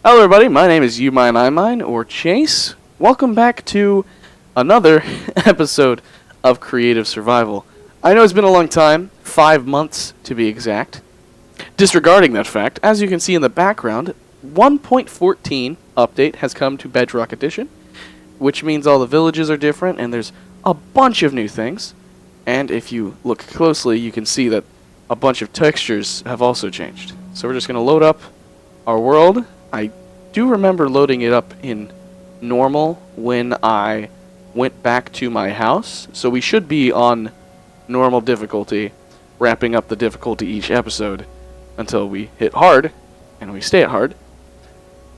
Hello everybody, my name is You Mine I Mine, or Chase. Welcome back to another episode of Creative Survival. I know it's been a long time, 5 months to be exact. Disregarding that fact, as you can see in the background, 1.14 update has come to Bedrock Edition, which means all the villages are different and there's a bunch of new things. And if you look closely, you can see that a bunch of textures have also changed. So we're just going to load up our world. I do remember loading it up in normal when I went back to my house, so we should be on normal difficulty, wrapping up the difficulty each episode until we hit hard, and we stay at hard.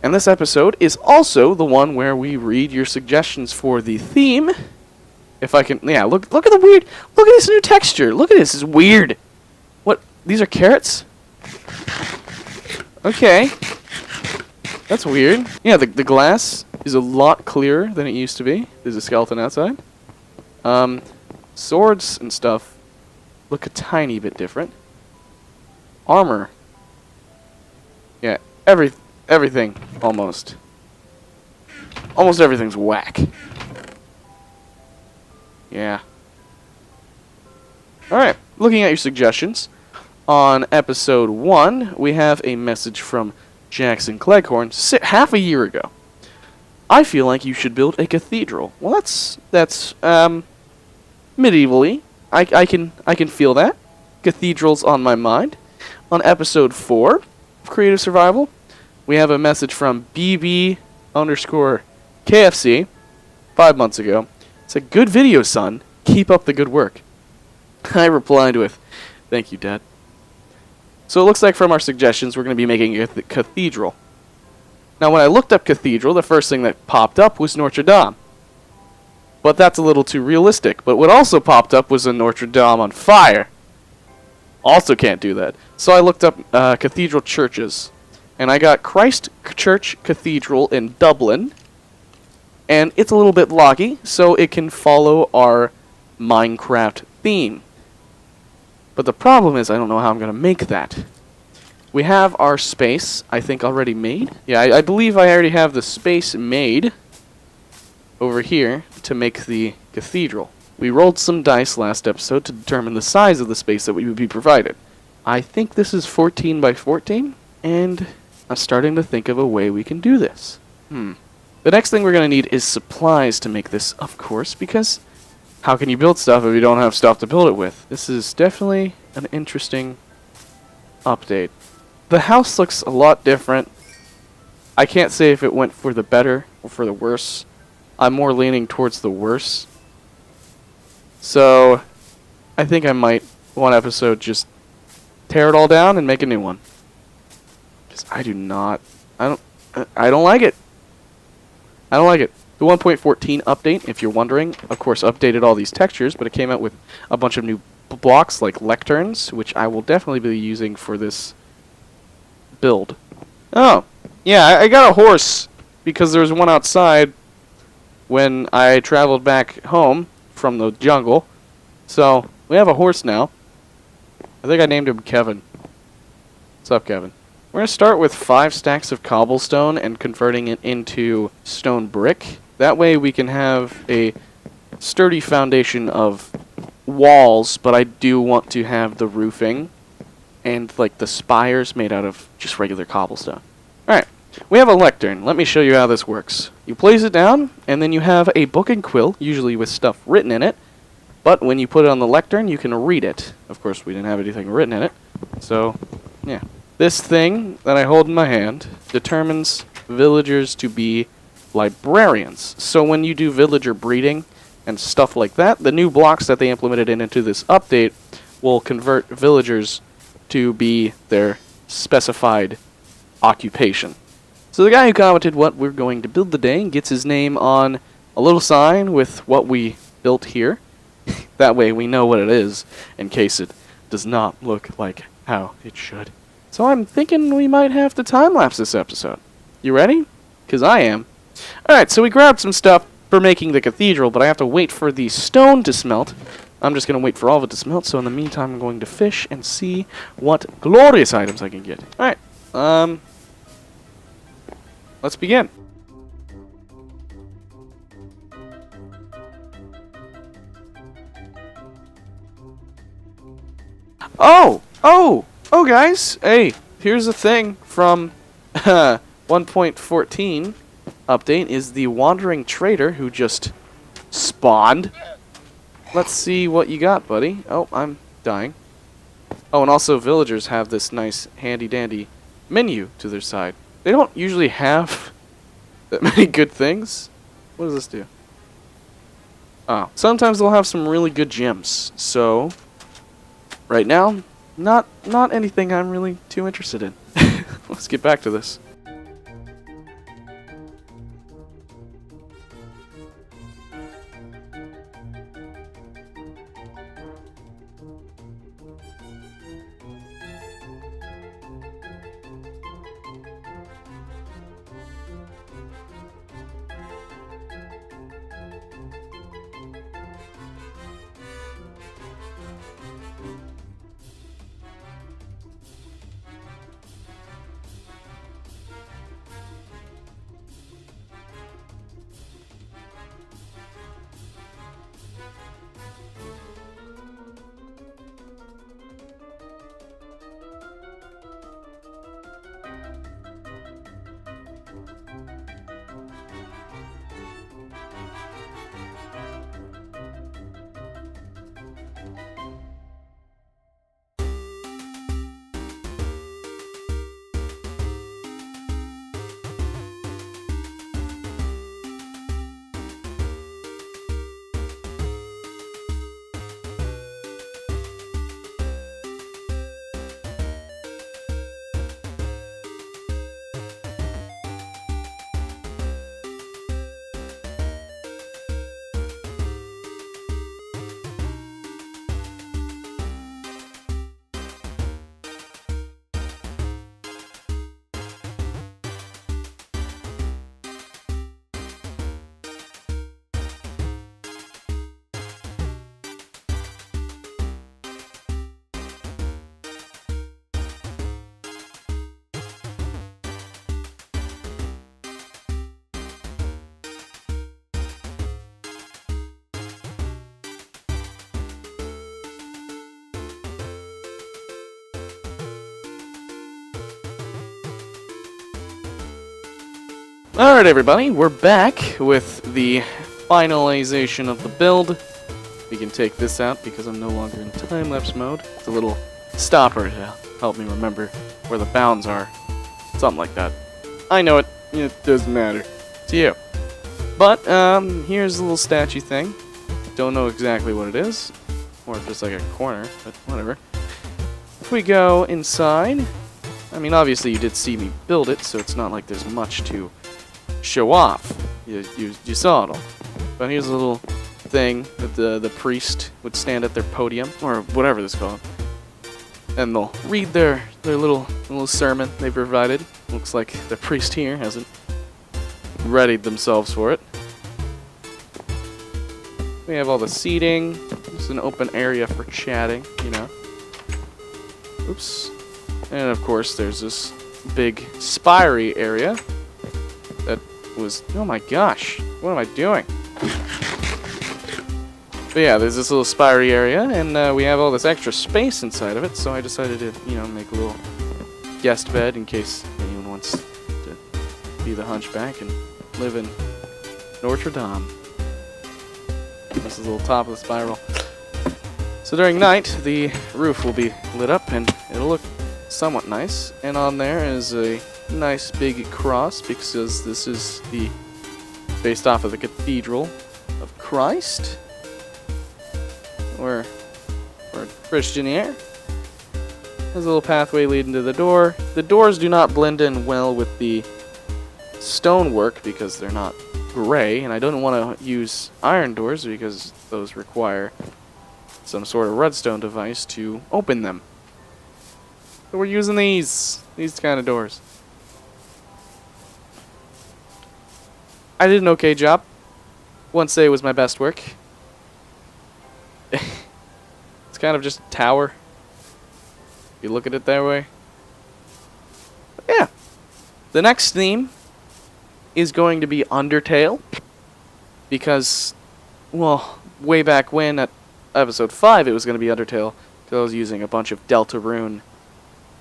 And this episode is also the one where we read your suggestions for the theme. If I can, yeah, look at the weird, look at this new texture, look at this, it's weird. What, these are carrots? Okay. That's weird. Yeah, the glass is a lot clearer than it used to be. There's a skeleton outside. Swords and stuff look a tiny bit different. Armor. Yeah, everything almost. Almost everything's whack. Yeah. Alright, looking at your suggestions. On episode 1, we have a message from Jackson Cleghorn half a year ago. I feel like you should build a cathedral. Well, that's medievally. I can feel that. Cathedral's on my mind. On episode 4 of Creative Survival, we have a message from BB_KFC 5 months ago. It's a good video, son. Keep up the good work. I replied with, "Thank you, Dad." So it looks like from our suggestions, we're going to be making a cathedral. Now, when I looked up cathedral, the first thing that popped up was Notre Dame. But that's a little too realistic. But what also popped up was a Notre Dame on fire. Also can't do that. So I looked up cathedral churches. And I got Christ Church Cathedral in Dublin. And it's a little bit loggy, so it can follow our Minecraft theme. But the problem is I don't know how I'm going to make that. We have our space, I think, already made. Yeah, I believe I already have the space made over here to make the cathedral. We rolled some dice last episode to determine the size of the space that would be provided. I think this is 14 by 14, and I'm starting to think of a way we can do this. The next thing we're going to need is supplies to make this, of course, because how can you build stuff if you don't have stuff to build it with? This is definitely an interesting update. The house looks a lot different. I can't say if it went for the better or for the worse. I'm more leaning towards the worse. So, I think I might, one episode, just tear it all down and make a new one. Because I don't like it. I don't like it. The 1.14 update, if you're wondering, of course, updated all these textures, but it came out with a bunch of new blocks like lecterns, which I will definitely be using for this build. Oh, yeah, I got a horse because there was one outside when I traveled back home from the jungle. So, we have a horse now. I think I named him Kevin. What's up, Kevin? We're going to start with 5 stacks of cobblestone and converting it into stone brick. That way we can have a sturdy foundation of walls, but I do want to have the roofing and like the spires made out of just regular cobblestone. Alright, we have a lectern. Let me show you how this works. You place it down, and then you have a book and quill, usually with stuff written in it, but when you put it on the lectern, you can read it. Of course, we didn't have anything written in it, so, yeah. This thing that I hold in my hand determines villagers to be librarians. So when you do villager breeding and stuff like that, the new blocks that they implemented into this update will convert villagers to be their specified occupation. So the guy who commented what we're going to build today gets his name on a little sign with what we built here. That way we know what it is in case it does not look like how it should. So I'm thinking we might have to time-lapse this episode. You ready? Because I am. Alright, so we grabbed some stuff for making the cathedral, but I have to wait for the stone to smelt. I'm just going to wait for all of it to smelt, so in the meantime I'm going to fish and see what glorious items I can get. Alright, let's begin. Oh, guys. Hey, here's a thing from 1.14 update is the Wandering Trader who just spawned. Let's see what you got, buddy. Oh, I'm dying. Oh, and also villagers have this nice handy-dandy menu to their side. They don't usually have that many good things. What does this do? Oh, sometimes they'll have some really good gems. So, right now, not anything I'm really too interested in. Let's get back to this. Alright everybody, we're back with the finalization of the build. We can take this out because I'm no longer in time-lapse mode. It's a little stopper to help me remember where the bounds are. Something like that. I know it. It doesn't matter to you. But, here's a little statue thing. Don't know exactly what it is. Or just like a corner, but whatever. If we go inside, I mean obviously you did see me build it, so it's not like there's much to show off. You saw it all. But here's a little thing that the priest would stand at their podium, or whatever this is called, and they'll read their little sermon they provided. Looks like the priest here hasn't readied themselves for it. We have all the seating. It's an open area for chatting, you know. Oops. And of course there's this big spiry area that was, oh my gosh, what am I doing? But yeah, there's this little spiry area, and we have all this extra space inside of it, so I decided to, you know, make a little guest bed in case anyone wants to be the hunchback and live in Notre Dame. This is the little top of the spiral. So during night, the roof will be lit up, and it'll look somewhat nice, and on there is a nice big cross because this is based off of the Cathedral of Christ. We're Christian here. There's a little pathway leading to the door. The doors do not blend in well with the stonework because they're not gray, and I don't want to use iron doors because those require some sort of redstone device to open them. So we're using these kind of doors. I did an okay job. Wouldn't say it was my best work. It's kind of just a tower. You look at it that way. But yeah. The next theme is going to be Undertale. Because, well, way back when at episode 5 it was going to be Undertale. Because I was using a bunch of Deltarune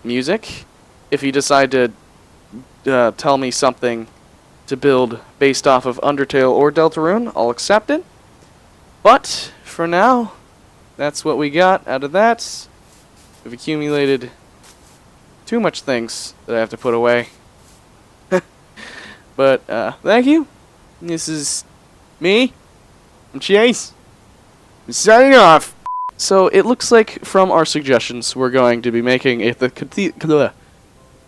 music. If you decide to tell me something to build based off of Undertale or Deltarune, I'll accept it. But, for now, that's what we got out of that. We've accumulated too much things that I have to put away. But, thank you. This is me. I'm Chase. I'm signing off. So, it looks like from our suggestions, we're going to be making a